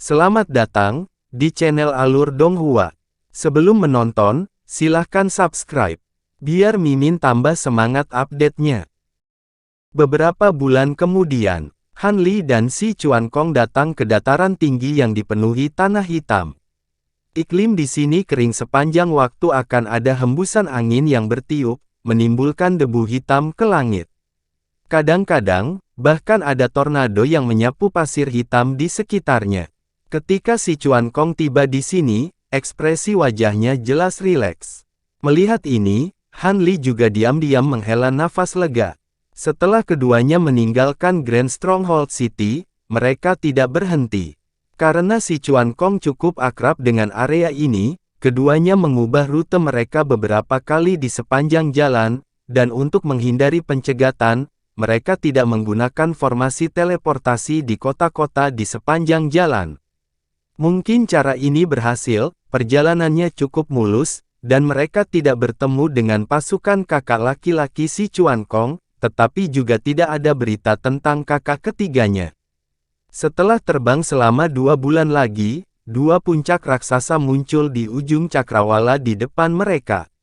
Selamat datang di channel Alur Donghua. Sebelum menonton, silahkan subscribe, biar Mimin tambah semangat update-nya. Beberapa bulan kemudian, Han Li dan Si Chuankong datang ke dataran tinggi yang dipenuhi tanah hitam. Iklim di sini kering sepanjang waktu, akan ada hembusan angin yang bertiup, menimbulkan debu hitam ke langit. Kadang-kadang, bahkan ada tornado yang menyapu pasir hitam di sekitarnya. Ketika Si Chuankong tiba di sini, ekspresi wajahnya jelas rileks. Melihat ini, Han Li juga diam-diam menghela nafas lega. Setelah keduanya meninggalkan Grand Stronghold City, mereka tidak berhenti. Karena Si Chuankong cukup akrab dengan area ini, keduanya mengubah rute mereka beberapa kali di sepanjang jalan, dan untuk menghindari pencegatan, mereka tidak menggunakan formasi teleportasi di kota-kota di sepanjang jalan. Mungkin cara ini berhasil, perjalanannya cukup mulus, dan mereka tidak bertemu dengan pasukan kakak laki-laki Si Chuankong, tetapi juga tidak ada berita tentang kakak ketiganya. Setelah terbang selama 2 bulan lagi, 2 puncak raksasa muncul di ujung cakrawala di depan mereka.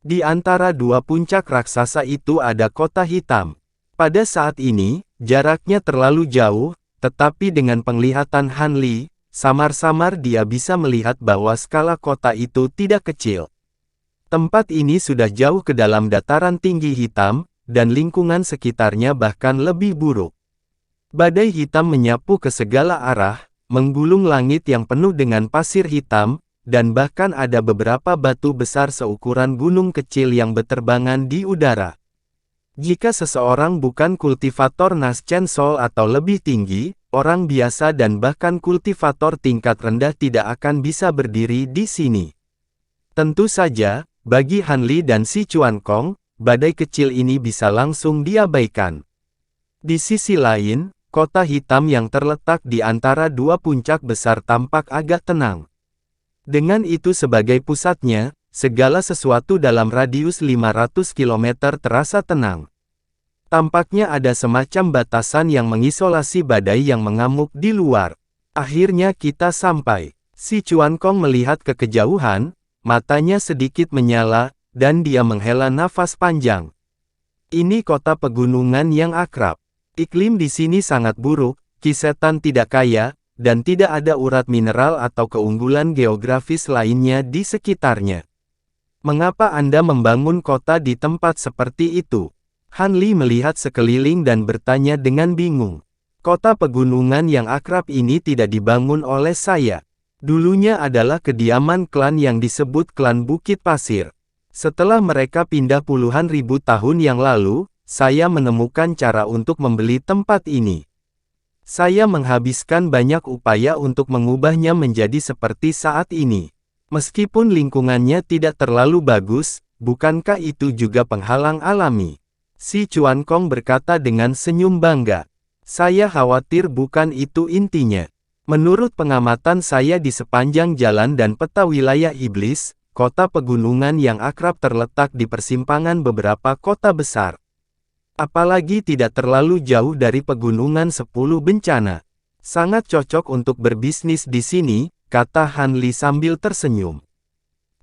Di antara 2 puncak raksasa itu ada kota hitam. Pada saat ini, jaraknya terlalu jauh, tetapi dengan penglihatan Han Li, samar-samar dia bisa melihat bahwa skala kota itu tidak kecil. Tempat ini sudah jauh ke dalam dataran tinggi hitam, dan lingkungan sekitarnya bahkan lebih buruk. Badai hitam menyapu ke segala arah, menggulung langit yang penuh dengan pasir hitam, dan bahkan ada beberapa batu besar seukuran gunung kecil yang berterbangan di udara. Jika seseorang bukan kultivator Naschen Soul atau lebih tinggi, orang biasa dan bahkan kultivator tingkat rendah tidak akan bisa berdiri di sini. Tentu saja, bagi Han Li dan Si Chuankong, badai kecil ini bisa langsung diabaikan. Di sisi lain, kota hitam yang terletak di antara 2 puncak besar tampak agak tenang. Dengan itu sebagai pusatnya, segala sesuatu dalam radius 500 km terasa tenang. Tampaknya ada semacam batasan yang mengisolasi badai yang mengamuk di luar. Akhirnya kita sampai. Si Chuankong melihat ke kejauhan, matanya sedikit menyala, dan dia menghela nafas panjang. Ini kota pegunungan yang akrab. Iklim di sini sangat buruk, Kisetan tidak kaya, dan tidak ada urat mineral atau keunggulan geografis lainnya di sekitarnya. Mengapa Anda membangun kota di tempat seperti itu? Han Li melihat sekeliling dan bertanya dengan bingung. Kota pegunungan yang akrab ini tidak dibangun oleh saya. Dulunya adalah kediaman klan yang disebut Klan Bukit Pasir. Setelah mereka pindah puluhan ribu tahun yang lalu, saya menemukan cara untuk membeli tempat ini. Saya menghabiskan banyak upaya untuk mengubahnya menjadi seperti saat ini. Meskipun lingkungannya tidak terlalu bagus, bukankah itu juga penghalang alami? Si Chuankong berkata dengan senyum bangga. Saya khawatir bukan itu intinya. Menurut pengamatan saya di sepanjang jalan dan peta wilayah iblis, kota pegunungan yang akrab terletak di persimpangan beberapa kota besar. Apalagi tidak terlalu jauh dari pegunungan 10 bencana. Sangat cocok untuk berbisnis di sini, kata Han Li sambil tersenyum.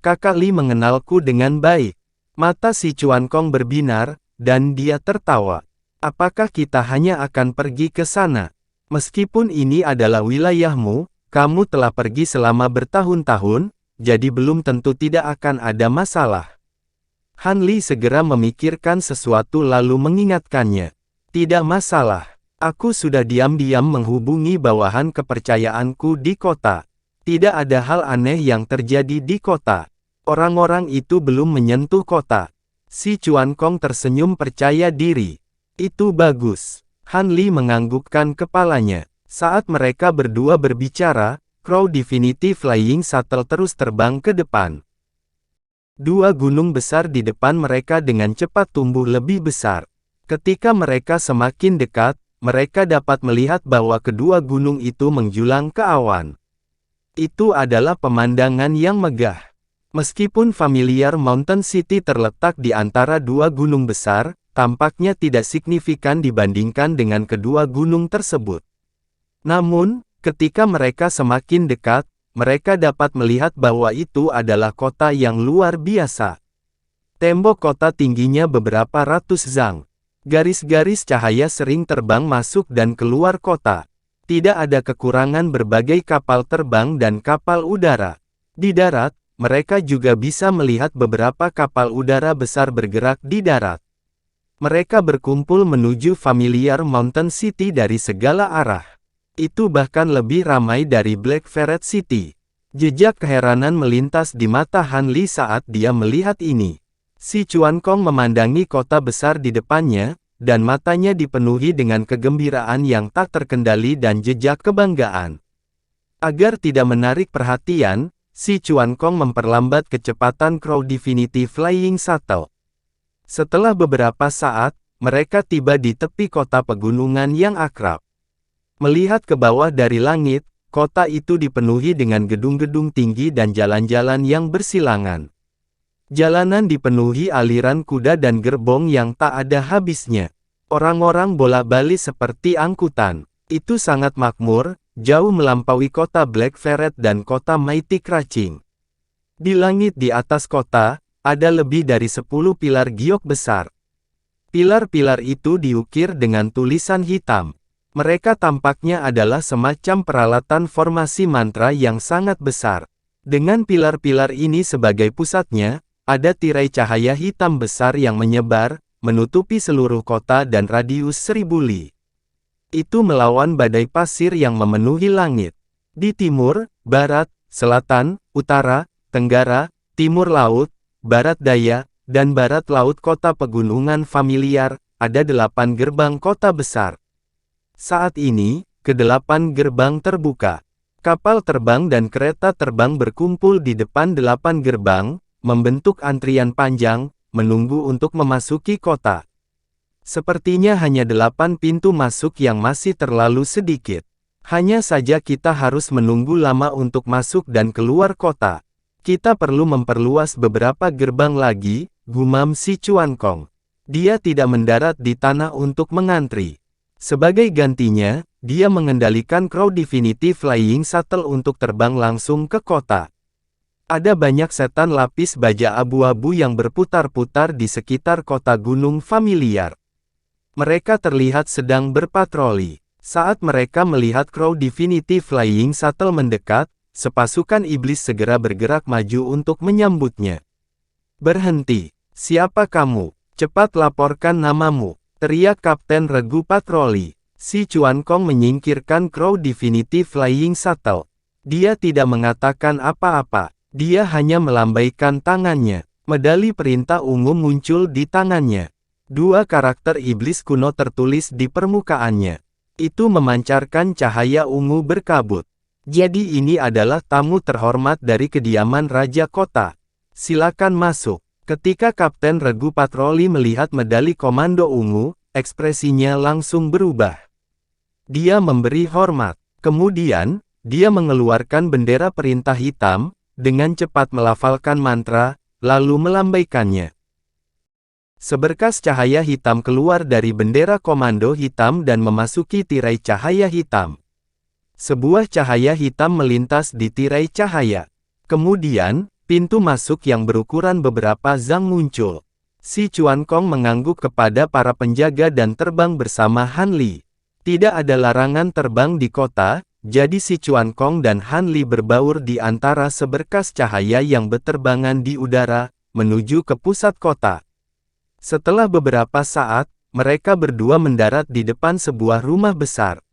Kakak Li mengenalku dengan baik. Mata Si Chuankong berbinar, dan dia tertawa. Apakah kita hanya akan pergi ke sana? Meskipun ini adalah wilayahmu, kamu telah pergi selama bertahun-tahun, jadi belum tentu tidak akan ada masalah. Han Li segera memikirkan sesuatu lalu mengingatkannya. Tidak masalah. Aku sudah diam-diam menghubungi bawahan kepercayaanku di kota. Tidak ada hal aneh yang terjadi di kota. Orang-orang itu belum menyentuh kota. Si Chuankong tersenyum percaya diri. Itu bagus. Han Li menganggukkan kepalanya. Saat mereka berdua berbicara, Crow Divinity Flying Shuttle terus terbang ke depan. 2 gunung besar di depan mereka dengan cepat tumbuh lebih besar. Ketika mereka semakin dekat, mereka dapat melihat bahwa kedua gunung itu menjulang ke awan. Itu adalah pemandangan yang megah. Meskipun Familiar Mountain City terletak di antara 2 gunung besar, tampaknya tidak signifikan dibandingkan dengan kedua gunung tersebut. Namun, Ketika mereka semakin dekat, mereka dapat melihat bahwa itu adalah kota yang luar biasa. Tembok kota tingginya beberapa ratus zang. Garis-garis cahaya sering terbang masuk dan keluar kota. Tidak ada kekurangan berbagai kapal terbang dan kapal udara. Di darat, mereka juga bisa melihat beberapa kapal udara besar bergerak di darat. Mereka berkumpul menuju Familiar Mountain City dari segala arah. Itu bahkan lebih ramai dari Black Ferret City. Jejak keheranan melintas di mata Han Li saat dia melihat ini. Si Chuan Kong memandangi kota besar di depannya, dan matanya dipenuhi dengan kegembiraan yang tak terkendali dan jejak kebanggaan. Agar tidak menarik perhatian, si Chuan Kong memperlambat kecepatan Crow Divinity Flying Shuttle. Setelah beberapa saat, mereka tiba di tepi kota pegunungan yang akrab. Melihat ke bawah dari langit, kota itu dipenuhi dengan gedung-gedung tinggi dan jalan-jalan yang bersilangan. Jalanan dipenuhi aliran kuda dan gerbong yang tak ada habisnya. Orang-orang bolak-balik seperti angkutan. Itu sangat makmur, jauh melampaui kota Black Ferret dan kota Mighty Crashing. Di langit di atas kota, ada lebih dari 10 pilar giok besar. Pilar-pilar itu diukir dengan tulisan hitam. Mereka tampaknya adalah semacam peralatan formasi mantra yang sangat besar. Dengan pilar-pilar ini sebagai pusatnya, ada tirai cahaya hitam besar yang menyebar, menutupi seluruh kota dan radius 1000 li. Itu melawan badai pasir yang memenuhi langit. Di timur, barat, selatan, utara, tenggara, timur laut, barat daya, dan barat laut kota pegunungan Familiar, ada 8 gerbang kota besar. Saat ini, ke-8 gerbang terbuka. Kapal terbang dan kereta terbang berkumpul di depan 8 gerbang, membentuk antrian panjang, menunggu untuk memasuki kota. Sepertinya hanya 8 pintu masuk yang masih terlalu sedikit. Hanya saja kita harus menunggu lama untuk masuk dan keluar kota. Kita perlu memperluas beberapa gerbang lagi, gumam si Chuan Kong. Dia tidak mendarat di tanah untuk mengantri. Sebagai gantinya, dia mengendalikan Crow Divinity Flying Shuttle untuk terbang langsung ke kota. Ada banyak setan lapis baja abu-abu yang berputar-putar di sekitar kota Gunung Familiar. Mereka terlihat sedang berpatroli. Saat mereka melihat Crow Divinity Flying Shuttle mendekat, sepasukan iblis segera bergerak maju untuk menyambutnya. "Berhenti! Siapa kamu? Cepat laporkan namamu!" teriak Kapten Regu Patroli. Si Chuan Kong menyingkirkan Crow Divinity Flying Shuttle. Dia tidak mengatakan apa-apa. Dia hanya melambaikan tangannya. Medali perintah ungu muncul di tangannya. 2 karakter iblis kuno tertulis di permukaannya. Itu memancarkan cahaya ungu berkabut. Jadi ini adalah tamu terhormat dari kediaman Raja Kota. Silakan masuk. Ketika Kapten Regu Patroli melihat medali komando ungu, ekspresinya langsung berubah. Dia memberi hormat. Kemudian, dia mengeluarkan bendera perintah hitam, dengan cepat melafalkan mantra, lalu melambaikannya. Seberkas cahaya hitam keluar dari bendera komando hitam dan memasuki tirai cahaya hitam. Sebuah cahaya hitam melintas di tirai cahaya. Kemudian, pintu masuk yang berukuran beberapa zang muncul. Si Chuan Kong mengangguk kepada para penjaga dan terbang bersama Han Li. Tidak ada larangan terbang di kota, jadi si Chuan Kong dan Han Li berbaur di antara seberkas cahaya yang berterbangan di udara, menuju ke pusat kota. Setelah beberapa saat, mereka berdua mendarat di depan sebuah rumah besar.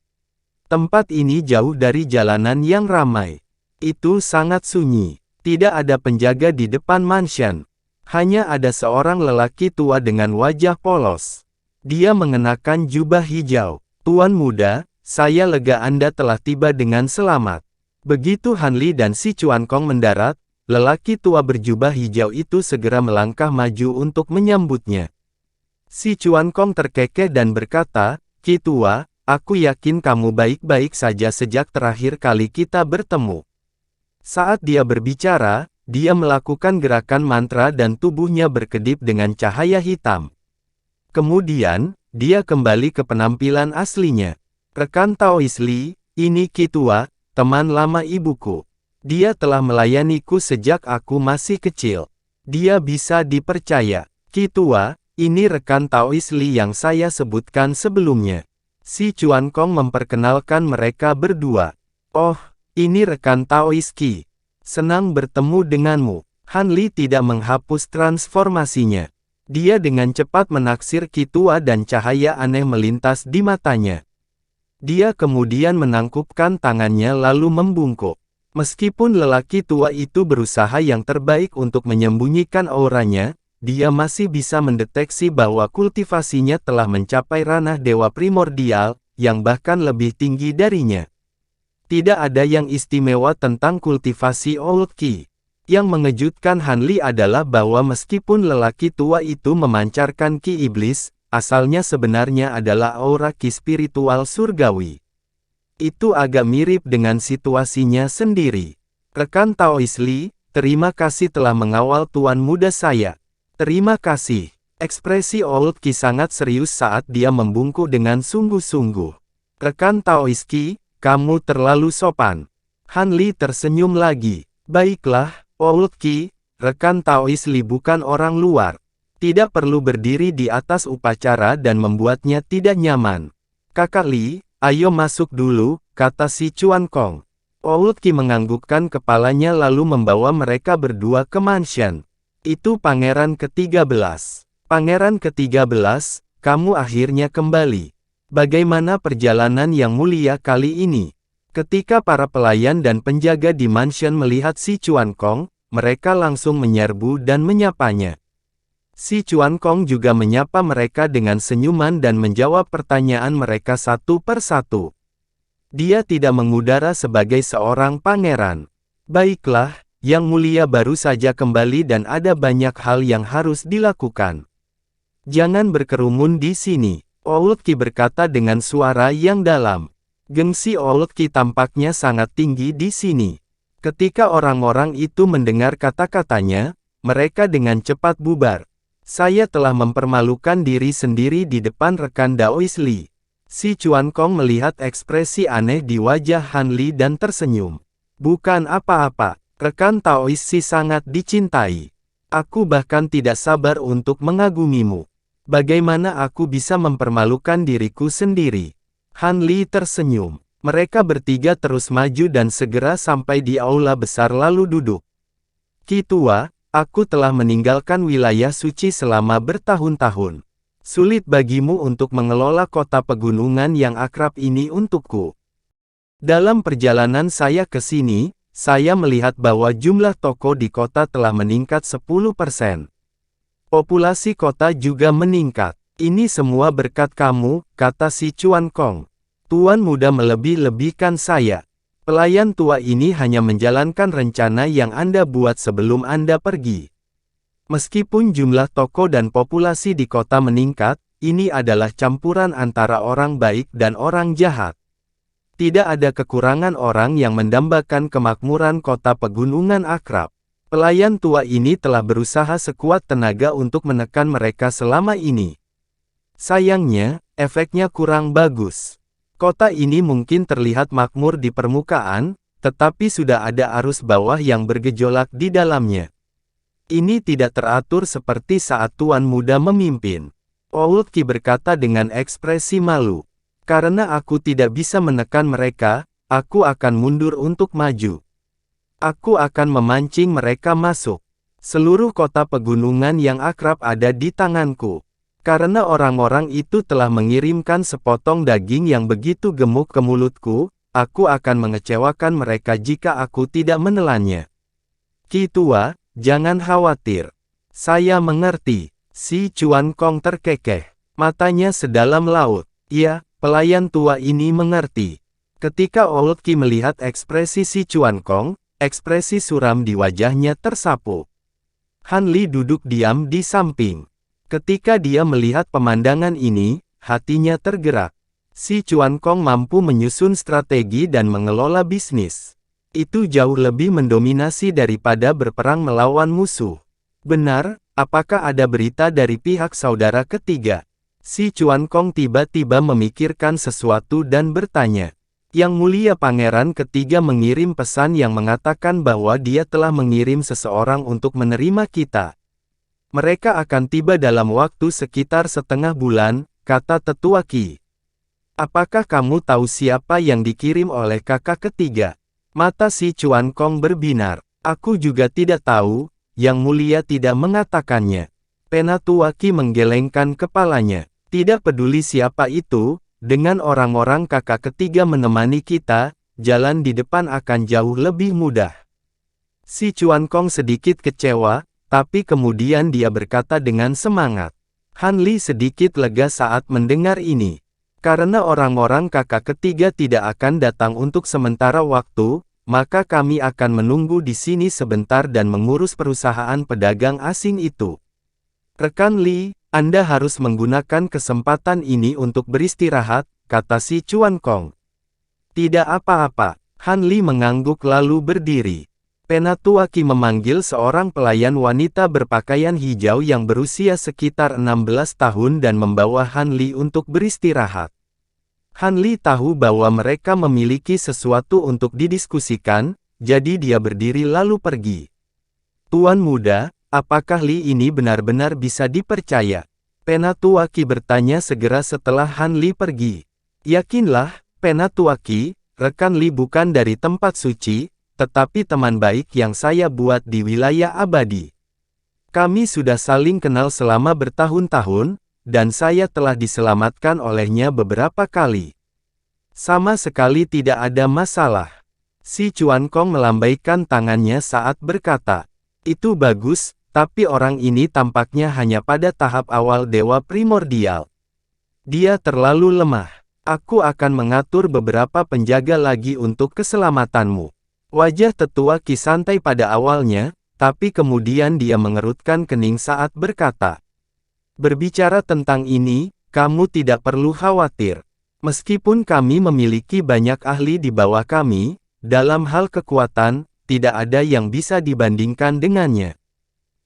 Tempat ini jauh dari jalanan yang ramai. Itu sangat sunyi. Tidak ada penjaga di depan mansion. Hanya ada seorang lelaki tua dengan wajah polos. Dia mengenakan jubah hijau. "Tuan muda, saya lega Anda telah tiba dengan selamat." Begitu Han Li dan si Chuan Kong mendarat, lelaki tua berjubah hijau itu segera melangkah maju untuk menyambutnya. Si Chuan Kong terkekeh dan berkata, "Ki tua, aku yakin kamu baik-baik saja sejak terakhir kali kita bertemu." Saat dia berbicara, dia melakukan gerakan mantra dan tubuhnya berkedip dengan cahaya hitam. Kemudian, dia kembali ke penampilan aslinya. "Rekan Taois Li, Ini Qi Tua, teman lama ibuku. Dia telah melayaniku sejak aku masih kecil. Dia bisa dipercaya. Qi Tua, ini rekan Taois Li yang saya sebutkan sebelumnya. Si Chuan Kong memperkenalkan mereka berdua. Oh, ini rekan Taois Qi. Senang bertemu denganmu. Han Li tidak menghapus transformasinya. Dia dengan cepat menaksir Qi Tua dan cahaya aneh melintas di matanya. Dia kemudian menangkupkan tangannya lalu membungkuk. Meskipun lelaki tua itu berusaha yang terbaik untuk menyembunyikan auranya, dia masih bisa mendeteksi bahwa kultivasinya telah mencapai ranah dewa primordial, yang bahkan lebih tinggi darinya. Tidak ada yang istimewa tentang kultivasi Old Qi. Yang mengejutkan Han Li adalah bahwa meskipun lelaki tua itu memancarkan Qi iblis, asalnya sebenarnya adalah aura Qi spiritual surgawi. Itu agak mirip dengan situasinya sendiri. Rekan Taois Li, terima kasih telah mengawal tuan muda saya. Terima kasih. Ekspresi Old Qi sangat serius saat dia membungkuk dengan sungguh-sungguh. Rekan Taois Qi, kamu terlalu sopan. Han Li tersenyum lagi. Baiklah, Old Qi, rekan Taois Li bukan orang luar. Tidak perlu berdiri di atas upacara dan membuatnya tidak nyaman. Kakak Li, ayo masuk dulu, kata si Chuan Kong. Old Qi menganggukkan kepalanya lalu membawa mereka berdua ke mansion. Itu pangeran ke-13. Pangeran ke-13, kamu akhirnya kembali. Bagaimana perjalanan yang mulia kali ini? Ketika para pelayan dan penjaga di mansion melihat si Chuan Kong, mereka langsung menyerbu dan menyapanya. Si Chuan Kong juga menyapa mereka dengan senyuman dan menjawab pertanyaan mereka satu persatu. Dia tidak mengudara sebagai seorang pangeran. Baiklah, Yang Mulia baru saja kembali dan ada banyak hal yang harus dilakukan. Jangan berkerumun di sini, Old Qi berkata dengan suara yang dalam. Gengsi Old Qi tampaknya sangat tinggi di sini. Ketika orang-orang itu mendengar kata-katanya, mereka dengan cepat bubar. Saya telah mempermalukan diri sendiri di depan rekan Daois Li. Si Chuan Kong melihat ekspresi aneh di wajah Han Li dan tersenyum. Bukan apa-apa, rekan Taois Si sangat dicintai. Aku bahkan tidak sabar untuk mengagumimu. Bagaimana aku bisa mempermalukan diriku sendiri? Han Li tersenyum. Mereka bertiga terus maju dan segera sampai di aula besar lalu duduk. Qi Tua, aku telah meninggalkan wilayah suci selama bertahun-tahun. Sulit bagimu untuk mengelola kota pegunungan yang akrab ini untukku. Dalam perjalanan saya ke sini, saya melihat bahwa jumlah toko di kota telah meningkat 10%. Populasi kota juga meningkat. Ini semua berkat kamu, kata si Chuan Kong. Tuan muda melebih-lebihkan saya. Pelayan tua ini hanya menjalankan rencana yang Anda buat sebelum Anda pergi. Meskipun jumlah toko dan populasi di kota meningkat, ini adalah campuran antara orang baik dan orang jahat. Tidak ada kekurangan orang yang mendambakan kemakmuran kota pegunungan akrab. Pelayan tua ini telah berusaha sekuat tenaga untuk menekan mereka selama ini. Sayangnya, efeknya kurang bagus. Kota ini mungkin terlihat makmur di permukaan, tetapi sudah ada arus bawah yang bergejolak di dalamnya. Ini tidak teratur seperti saat tuan muda memimpin. Old Qi berkata dengan ekspresi malu. Karena aku tidak bisa menekan mereka, aku akan mundur untuk maju. Aku akan memancing mereka masuk. Seluruh kota pegunungan yang akrab ada di tanganku. Karena orang-orang itu telah mengirimkan sepotong daging yang begitu gemuk ke mulutku, aku akan mengecewakan mereka jika aku tidak menelannya. Qi Tua, jangan khawatir. Saya mengerti. Si Chuan Kong terkekeh. Matanya sedalam laut. Ya, pelayan tua ini mengerti. Ketika Old Qi melihat ekspresi si Chuan Kong, ekspresi suram di wajahnya tersapu. Han Li duduk diam di samping. Ketika dia melihat pemandangan ini, hatinya tergerak. Si Chuan Kong mampu menyusun strategi dan mengelola bisnis. Itu jauh lebih mendominasi daripada berperang melawan musuh. Benar, apakah ada berita dari pihak saudara ketiga? Si Chuan Kong tiba-tiba memikirkan sesuatu dan bertanya. Yang Mulia Pangeran Ketiga mengirim pesan yang mengatakan bahwa dia telah mengirim seseorang untuk menerima kita. Mereka akan tiba dalam waktu sekitar setengah bulan, kata Tetua Qi. Apakah kamu tahu siapa yang dikirim oleh kakak ketiga? Mata si Chuan Kong berbinar. Aku juga tidak tahu, Yang Mulia tidak mengatakannya. Penatua Qi menggelengkan kepalanya. Tidak peduli siapa itu, dengan orang-orang kakak ketiga menemani kita, jalan di depan akan jauh lebih mudah. Si Chuan Kong sedikit kecewa, tapi kemudian dia berkata dengan semangat. Han Li sedikit lega saat mendengar ini. Karena orang-orang kakak ketiga tidak akan datang untuk sementara waktu, maka kami akan menunggu di sini sebentar dan mengurus perusahaan pedagang asing itu. Rekan Li, Anda harus menggunakan kesempatan ini untuk beristirahat, kata si Chuan Kong. Tidak apa-apa, Han Li mengangguk lalu berdiri. Penatua Qi memanggil seorang pelayan wanita berpakaian hijau yang berusia sekitar 16 tahun dan membawa Han Li untuk beristirahat. Han Li tahu bahwa mereka memiliki sesuatu untuk didiskusikan, jadi dia berdiri lalu pergi. Tuan muda, apakah Li ini benar-benar bisa dipercaya? Penatua Qi bertanya segera setelah Han Li pergi. Yakinlah, Penatua Qi, rekan Li bukan dari tempat suci, tetapi teman baik yang saya buat di wilayah abadi. Kami sudah saling kenal selama bertahun-tahun, dan saya telah diselamatkan olehnya beberapa kali. Sama sekali tidak ada masalah. Si Chuan Kong melambaikan tangannya saat berkata, itu bagus, tapi orang ini tampaknya hanya pada tahap awal dewa primordial. Dia terlalu lemah. Aku akan mengatur beberapa penjaga lagi untuk keselamatanmu. Wajah Tetua Qi santai pada awalnya, tapi kemudian dia mengerutkan kening saat berkata. Berbicara tentang ini, kamu tidak perlu khawatir. Meskipun kami memiliki banyak ahli di bawah kami, dalam hal kekuatan, tidak ada yang bisa dibandingkan dengannya.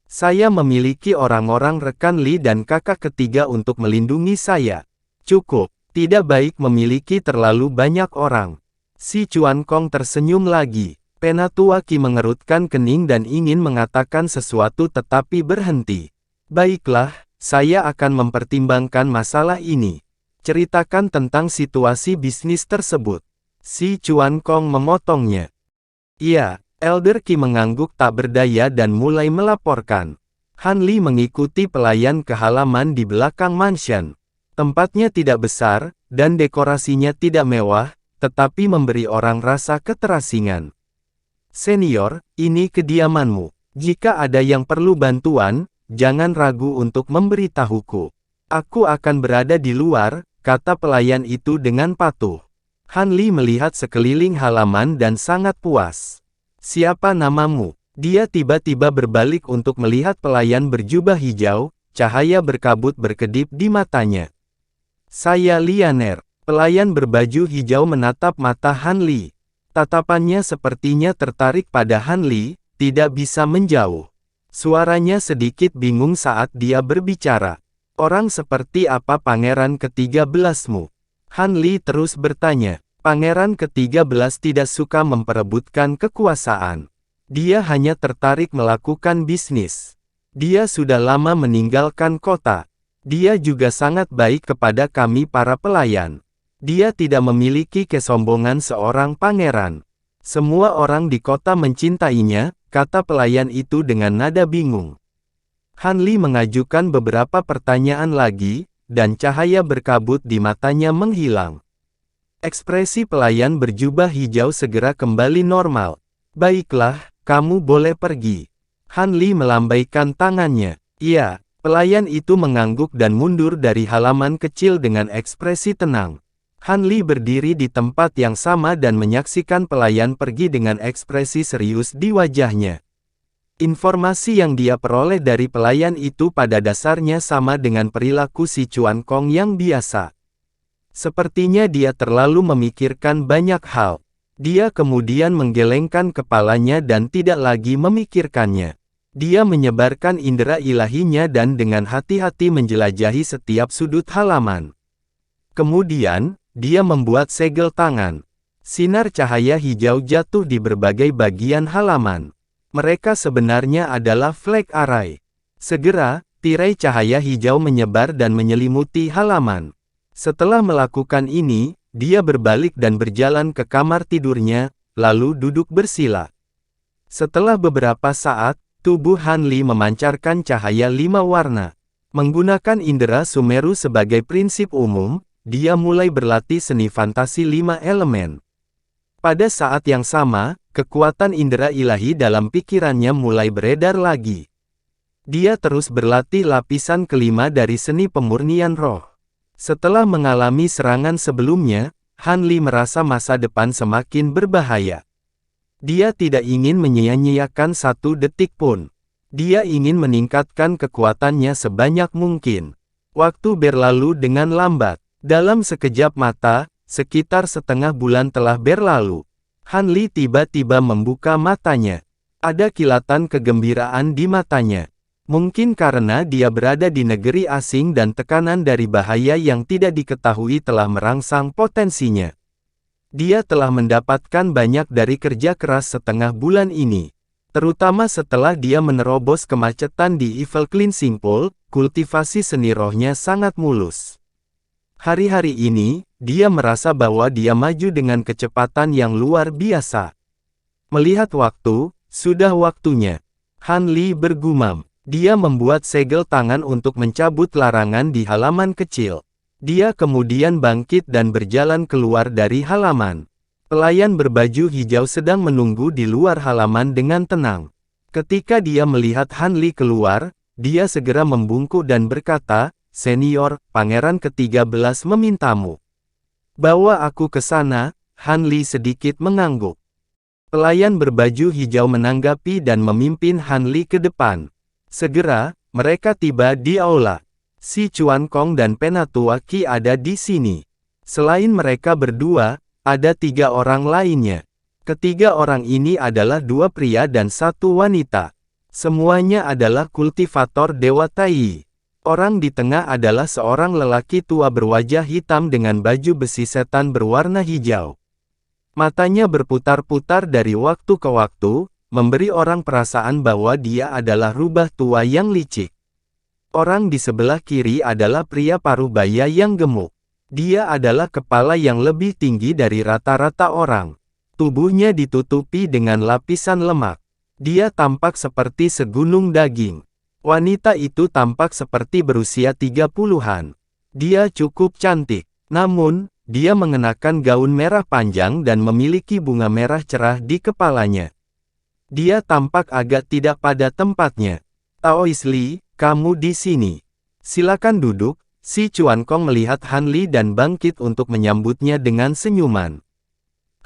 Saya memiliki orang-orang rekan Li dan kakak ketiga untuk melindungi saya. Cukup, tidak baik memiliki terlalu banyak orang. Si Chuan Kong tersenyum lagi. Penatua Qi mengerutkan kening dan ingin mengatakan sesuatu tetapi berhenti. Baiklah, saya akan mempertimbangkan masalah ini. Ceritakan tentang situasi bisnis tersebut. Si Chuan Kong memotongnya. Iya, Elder Qi mengangguk tak berdaya dan mulai melaporkan. Han Li mengikuti pelayan ke halaman di belakang mansion. Tempatnya tidak besar, dan dekorasinya tidak mewah, tetapi memberi orang rasa keterasingan. Senior, ini kediamanmu. Jika ada yang perlu bantuan, jangan ragu untuk memberitahuku. Aku akan berada di luar, kata pelayan itu dengan patuh. Han Li melihat sekeliling halaman dan sangat puas. Siapa namamu? Dia tiba-tiba berbalik untuk melihat pelayan berjubah hijau, cahaya berkabut berkedip di matanya. Saya Lianer. Pelayan berbaju hijau menatap mata Han Li. Tatapannya sepertinya tertarik pada Han Li, tidak bisa menjauh. Suaranya sedikit bingung saat dia berbicara. Orang seperti apa pangeran ke-13-mu? Han Li terus bertanya. Pangeran ke-13 tidak suka memperebutkan kekuasaan. Dia hanya tertarik melakukan bisnis. Dia sudah lama meninggalkan kota. Dia juga sangat baik kepada kami para pelayan. Dia tidak memiliki kesombongan seorang pangeran. Semua orang di kota mencintainya, kata pelayan itu dengan nada bingung. Han Li mengajukan beberapa pertanyaan lagi, dan cahaya berkabut di matanya menghilang. Ekspresi pelayan berjubah hijau segera kembali normal. Baiklah, kamu boleh pergi. Han Li melambaikan tangannya. Iya, pelayan itu mengangguk dan mundur dari halaman kecil dengan ekspresi tenang. Han Li berdiri di tempat yang sama dan menyaksikan pelayan pergi dengan ekspresi serius di wajahnya. Informasi yang dia peroleh dari pelayan itu pada dasarnya sama dengan perilaku si Chuan Kong yang biasa. Sepertinya dia terlalu memikirkan banyak hal. Dia kemudian menggelengkan kepalanya dan tidak lagi memikirkannya. Dia menyebarkan indera ilahinya dan dengan hati-hati menjelajahi setiap sudut halaman. Kemudian, dia membuat segel tangan. Sinar cahaya hijau jatuh di berbagai bagian halaman. Mereka sebenarnya adalah flag array. Segera, tirai cahaya hijau menyebar dan menyelimuti halaman. Setelah melakukan ini, dia berbalik dan berjalan ke kamar tidurnya, lalu duduk bersila. Setelah beberapa saat, tubuh Han Li memancarkan cahaya 5 warna. Menggunakan indera Sumeru sebagai prinsip umum, dia mulai berlatih seni fantasi 5 elemen. Pada saat yang sama, kekuatan indera ilahi dalam pikirannya mulai beredar lagi. Dia terus berlatih lapisan kelima dari seni pemurnian roh. Setelah mengalami serangan sebelumnya, Han Li merasa masa depan semakin berbahaya. Dia tidak ingin menyia-nyiakan satu detik pun. Dia ingin meningkatkan kekuatannya sebanyak mungkin. Waktu berlalu dengan lambat. Dalam sekejap mata, sekitar setengah bulan telah berlalu. Han Li tiba-tiba membuka matanya. Ada kilatan kegembiraan di matanya. Mungkin karena dia berada di negeri asing dan tekanan dari bahaya yang tidak diketahui telah merangsang potensinya. Dia telah mendapatkan banyak dari kerja keras setengah bulan ini. Terutama setelah dia menerobos kemacetan di Evil Cleansing Pool, kultivasi seni rohnya sangat mulus. Hari-hari ini, dia merasa bahwa dia maju dengan kecepatan yang luar biasa. Melihat waktu, sudah waktunya. Han Li bergumam. Dia membuat segel tangan untuk mencabut larangan di halaman kecil. Dia kemudian bangkit dan berjalan keluar dari halaman. Pelayan berbaju hijau sedang menunggu di luar halaman dengan tenang. Ketika dia melihat Han Li keluar, dia segera membungkuk dan berkata, "Senior, Pangeran ke-13 memintamu. Bawa aku ke sana." Han Li sedikit mengangguk. Pelayan berbaju hijau menanggapi dan memimpin Han Li ke depan. Segera, mereka tiba di aula. Si Chuan Kong dan Penatua Qi ada di sini. Selain mereka berdua, ada 3 orang lainnya. Ketiga orang ini adalah 2 pria dan 1 wanita. Semuanya adalah kultivator Dewa Tai. Orang di tengah adalah seorang lelaki tua berwajah hitam dengan baju besi setan berwarna hijau. Matanya berputar-putar dari waktu ke waktu, memberi orang perasaan bahwa dia adalah rubah tua yang licik. Orang di sebelah kiri adalah pria paruh baya yang gemuk. Dia adalah kepala yang lebih tinggi dari rata-rata orang. Tubuhnya ditutupi dengan lapisan lemak. Dia tampak seperti segunung daging. Wanita itu tampak seperti berusia 30-an. Dia cukup cantik. Namun, dia mengenakan gaun merah panjang dan memiliki bunga merah cerah di kepalanya. Dia tampak agak tidak pada tempatnya. "Taois Li, kamu di sini. Silakan duduk." Si Chuan Kong melihat Han Li dan bangkit untuk menyambutnya dengan senyuman.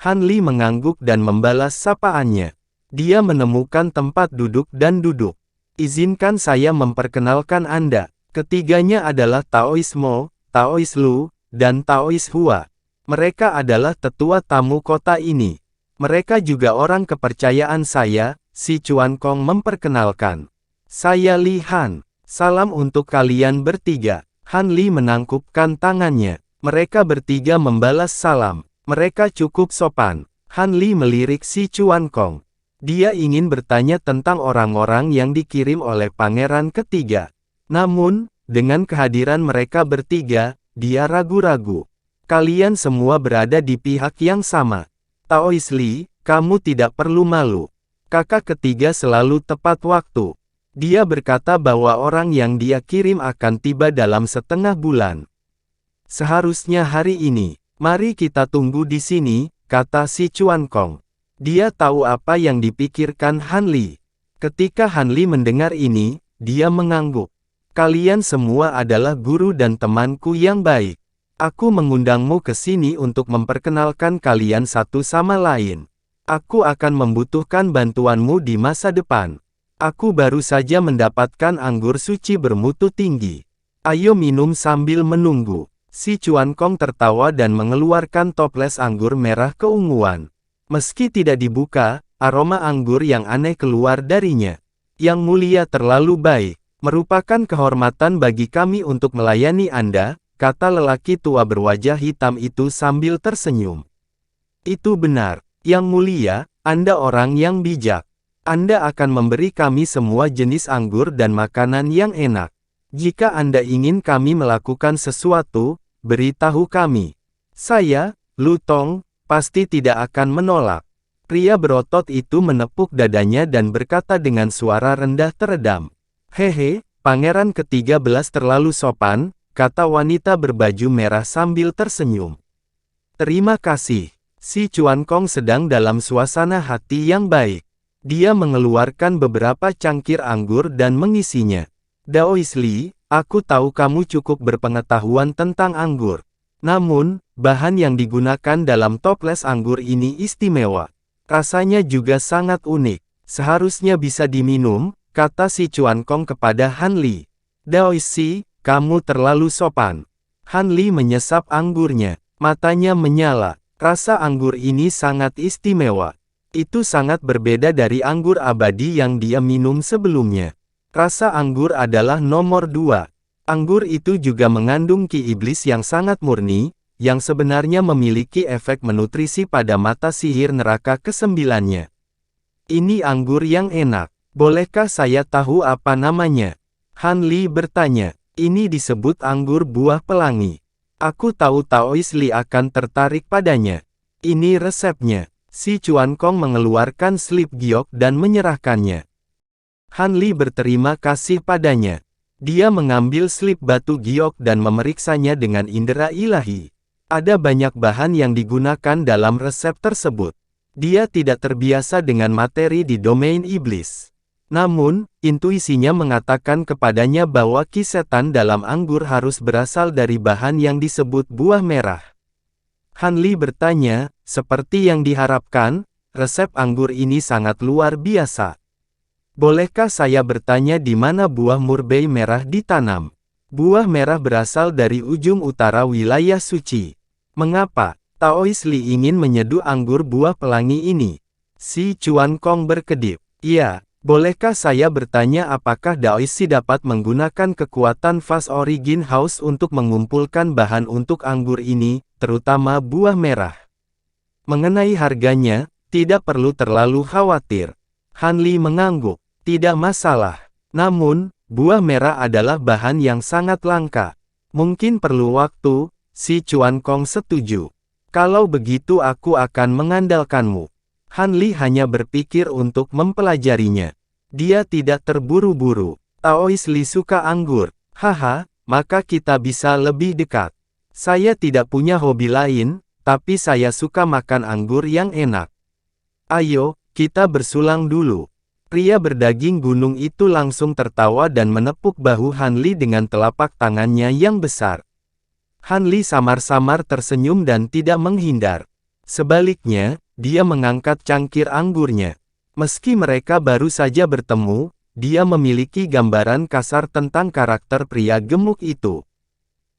Han Li mengangguk dan membalas sapaannya. Dia menemukan tempat duduk dan duduk. "Izinkan saya memperkenalkan Anda. Ketiganya adalah Taois Mo, Taois Lu, dan Taois Hua. Mereka adalah tetua tamu kota ini. Mereka juga orang kepercayaan saya." Si Chuan Kong memperkenalkan. "Saya Li Han. Salam untuk kalian bertiga." Han Li menangkupkan tangannya. Mereka bertiga membalas salam. Mereka cukup sopan. Han Li melirik si Chuan Kong. Dia ingin bertanya tentang orang-orang yang dikirim oleh pangeran ketiga. Namun, dengan kehadiran mereka bertiga, dia ragu-ragu. "Kalian semua berada di pihak yang sama. Taois Li, kamu tidak perlu malu. Kakak ketiga selalu tepat waktu." Dia berkata bahwa orang yang dia kirim akan tiba dalam setengah bulan. "Seharusnya hari ini. Mari kita tunggu di sini," kata si Chuan Kong. Dia tahu apa yang dipikirkan Han Li. Ketika Han Li mendengar ini, dia mengangguk. "Kalian semua adalah guru dan temanku yang baik. Aku mengundangmu ke sini untuk memperkenalkan kalian satu sama lain. Aku akan membutuhkan bantuanmu di masa depan. Aku baru saja mendapatkan anggur suci bermutu tinggi. Ayo minum sambil menunggu." Si Chuan Kong tertawa dan mengeluarkan toples anggur merah keunguan. Meski tidak dibuka, aroma anggur yang aneh keluar darinya. "Yang mulia terlalu baik. Merupakan kehormatan bagi kami untuk melayani Anda," kata lelaki tua berwajah hitam itu sambil tersenyum. Itu benar, Yang Mulia, Anda orang yang bijak. Anda akan memberi kami semua jenis anggur dan makanan yang enak. Jika Anda ingin kami melakukan sesuatu, beritahu kami. Saya, Lu Tong, pasti tidak akan menolak. Pria berotot itu menepuk dadanya dan berkata dengan suara rendah teredam. Hehe, Pangeran ke-13 terlalu sopan, kata wanita berbaju merah sambil tersenyum. Terima kasih. Si Chuan Kong sedang dalam suasana hati yang baik. Dia mengeluarkan beberapa cangkir anggur dan mengisinya. Daois Li, aku tahu kamu cukup berpengetahuan tentang anggur. Namun, bahan yang digunakan dalam toples anggur ini istimewa. Rasanya juga sangat unik. Seharusnya bisa diminum, kata si Chuan Kong kepada Han Li. Daois Si, kamu terlalu sopan. Han Li menyesap anggurnya. Matanya menyala. Rasa anggur ini sangat istimewa. Itu sangat berbeda dari anggur abadi yang dia minum sebelumnya. Rasa anggur adalah nomor 2. Anggur itu juga mengandung ki iblis yang sangat murni, yang sebenarnya memiliki efek menutrisi pada mata sihir neraka ke-9-nya. Ini anggur yang enak. Bolehkah saya tahu apa namanya? Han Li bertanya. Ini disebut anggur buah pelangi. Aku tahu Taois Li akan tertarik padanya. Ini resepnya. Si Chuan Kong mengeluarkan slip giok dan menyerahkannya. Han Li berterima kasih padanya. Dia mengambil slip batu giok dan memeriksanya dengan indera ilahi. Ada banyak bahan yang digunakan dalam resep tersebut. Dia tidak terbiasa dengan materi di domain iblis. Namun, intuisinya mengatakan kepadanya bahwa ki setan dalam anggur harus berasal dari bahan yang disebut buah merah. Han Li bertanya, seperti yang diharapkan, resep anggur ini sangat luar biasa. Bolehkah saya bertanya di mana buah murbei merah ditanam? Buah merah berasal dari ujung utara wilayah suci. Mengapa Taois Li ingin menyeduh anggur buah pelangi ini? Si Chuan Kong berkedip. Iya. Bolehkah saya bertanya apakah Daois Si dapat menggunakan kekuatan Fast Origin House untuk mengumpulkan bahan untuk anggur ini, terutama buah merah? Mengenai harganya, tidak perlu terlalu khawatir. Han Li mengangguk. Tidak masalah. Namun, buah merah adalah bahan yang sangat langka. Mungkin perlu waktu, si Chuan Kong setuju. Kalau begitu aku akan mengandalkanmu. Han Li hanya berpikir untuk mempelajarinya. Dia tidak terburu-buru. Taois Li suka anggur. Haha, maka kita bisa lebih dekat. Saya tidak punya hobi lain, tapi saya suka makan anggur yang enak. Ayo, kita bersulang dulu. Pria berdaging gunung itu langsung tertawa dan menepuk bahu Han Li dengan telapak tangannya yang besar. Han Li samar-samar tersenyum dan tidak menghindar. Sebaliknya, dia mengangkat cangkir anggurnya. Meski mereka baru saja bertemu, dia memiliki gambaran kasar tentang karakter pria gemuk itu.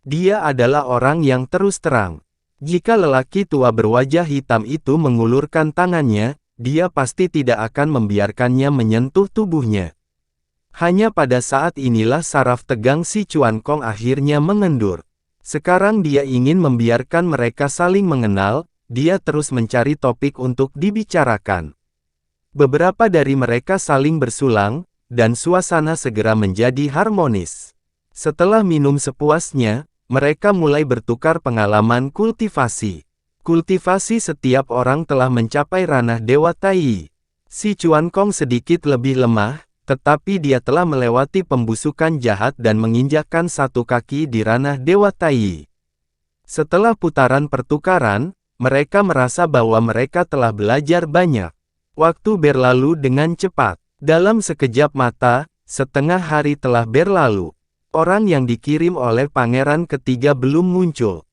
Dia adalah orang yang terus terang. Jika lelaki tua berwajah hitam itu mengulurkan tangannya, dia pasti tidak akan membiarkannya menyentuh tubuhnya. Hanya pada saat inilah saraf tegang si Chuan Kong akhirnya mengendur. Sekarang dia ingin membiarkan mereka saling mengenal, dia terus mencari topik untuk dibicarakan. Beberapa dari mereka saling bersulang, dan suasana segera menjadi harmonis. Setelah minum sepuasnya, mereka mulai bertukar pengalaman kultivasi. Kultivasi setiap orang telah mencapai ranah Dewa Tai. Si Chuan Kong sedikit lebih lemah, tetapi dia telah melewati pembusukan jahat dan menginjakkan satu kaki di ranah Dewa Tai. Setelah putaran pertukaran, mereka merasa bahwa mereka telah belajar banyak. Waktu berlalu dengan cepat. Dalam sekejap mata, setengah hari telah berlalu. Orang yang dikirim oleh Pangeran ketiga belum muncul.